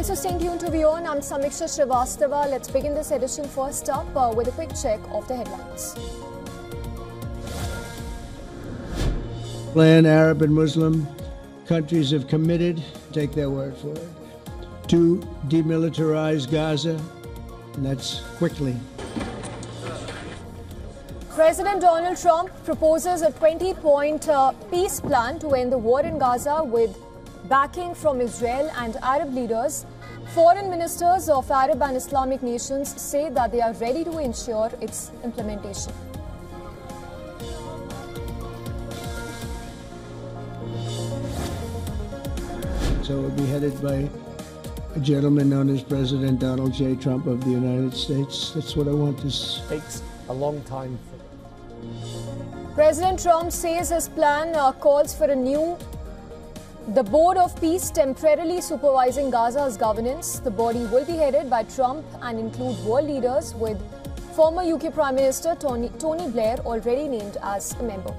Thanks for staying tuned to WION. I'm Samiksha Srivastava. Let's begin this edition first up with a quick check of the headlines. Arab and Muslim countries have committed, take their word for it, to demilitarize Gaza, and that's quickly. President Donald Trump proposes a 20-point peace plan to end the war in Gaza with backing from Israel and Arab leaders. Foreign ministers of Arab and Islamic nations say that they are ready to ensure its implementation. So it will be headed by a gentleman known as President Donald J. Trump of the United States. That's what I want to say. Takes a long time. President Trump says his plan calls for the Board of Peace temporarily supervising Gaza's governance. The body will be headed by Trump and include world leaders, with former UK Prime Minister Tony Blair already named as a member.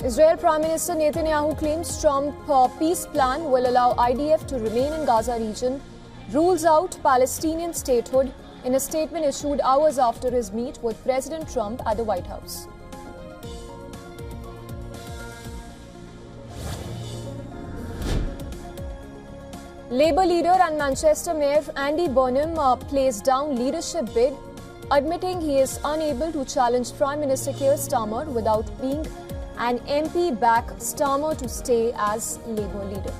Israel Prime Minister Netanyahu claims Trump's peace plan will allow IDF to remain in Gaza region, rules out Palestinian statehood in a statement issued hours after his meet with President Trump at the White House. Labour leader and Manchester Mayor Andy Burnham plays down leadership bid, admitting he is unable to challenge Prime Minister Keir Starmer without being an MP back Starmer to stay as Labour leader.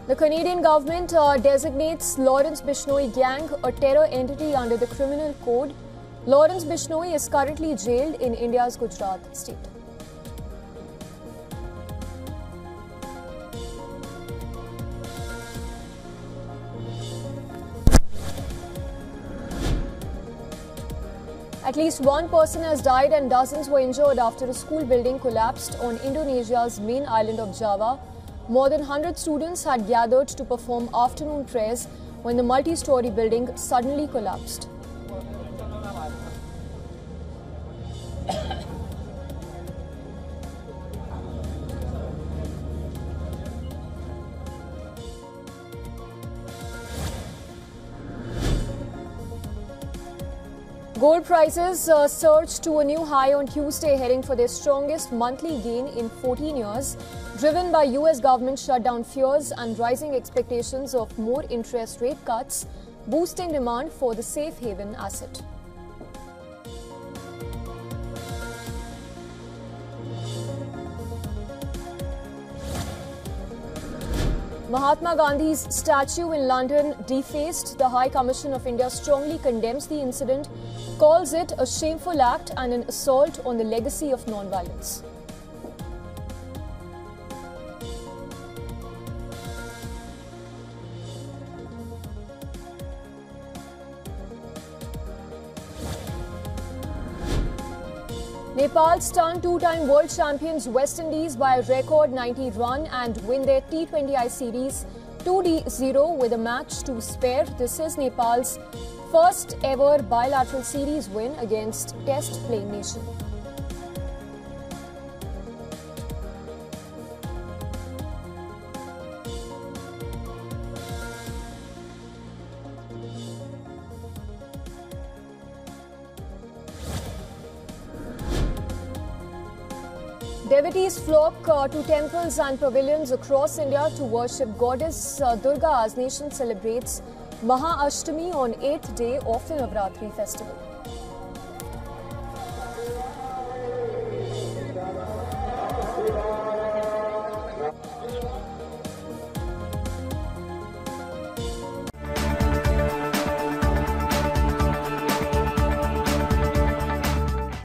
The Canadian government designates Lawrence Bishnoi gang a terror entity under the Criminal Code. Lawrence Bishnoi is currently jailed in India's Gujarat state. At least one person has died and dozens were injured after a school building collapsed on Indonesia's main island of Java. More than 100 students had gathered to perform afternoon prayers when the multi-story building suddenly collapsed. Gold prices surged to a new high on Tuesday, heading for their strongest monthly gain in 14 years, driven by US government shutdown fears and rising expectations of more interest rate cuts, boosting demand for the safe haven asset. Mahatma Gandhi's statue in London defaced. The High Commission of India strongly condemns the incident, calls it a shameful act and an assault on the legacy of non-violence. Nepal stunned two-time world champions West Indies by a record 90 run and win their T20I series 2-0 with a match to spare. This is Nepal's first ever bilateral series win against Test playing nation. Devotees flock to temples and pavilions across India to worship goddess Durga as nation celebrates Maha Ashtami on 8th day of the Navratri festival.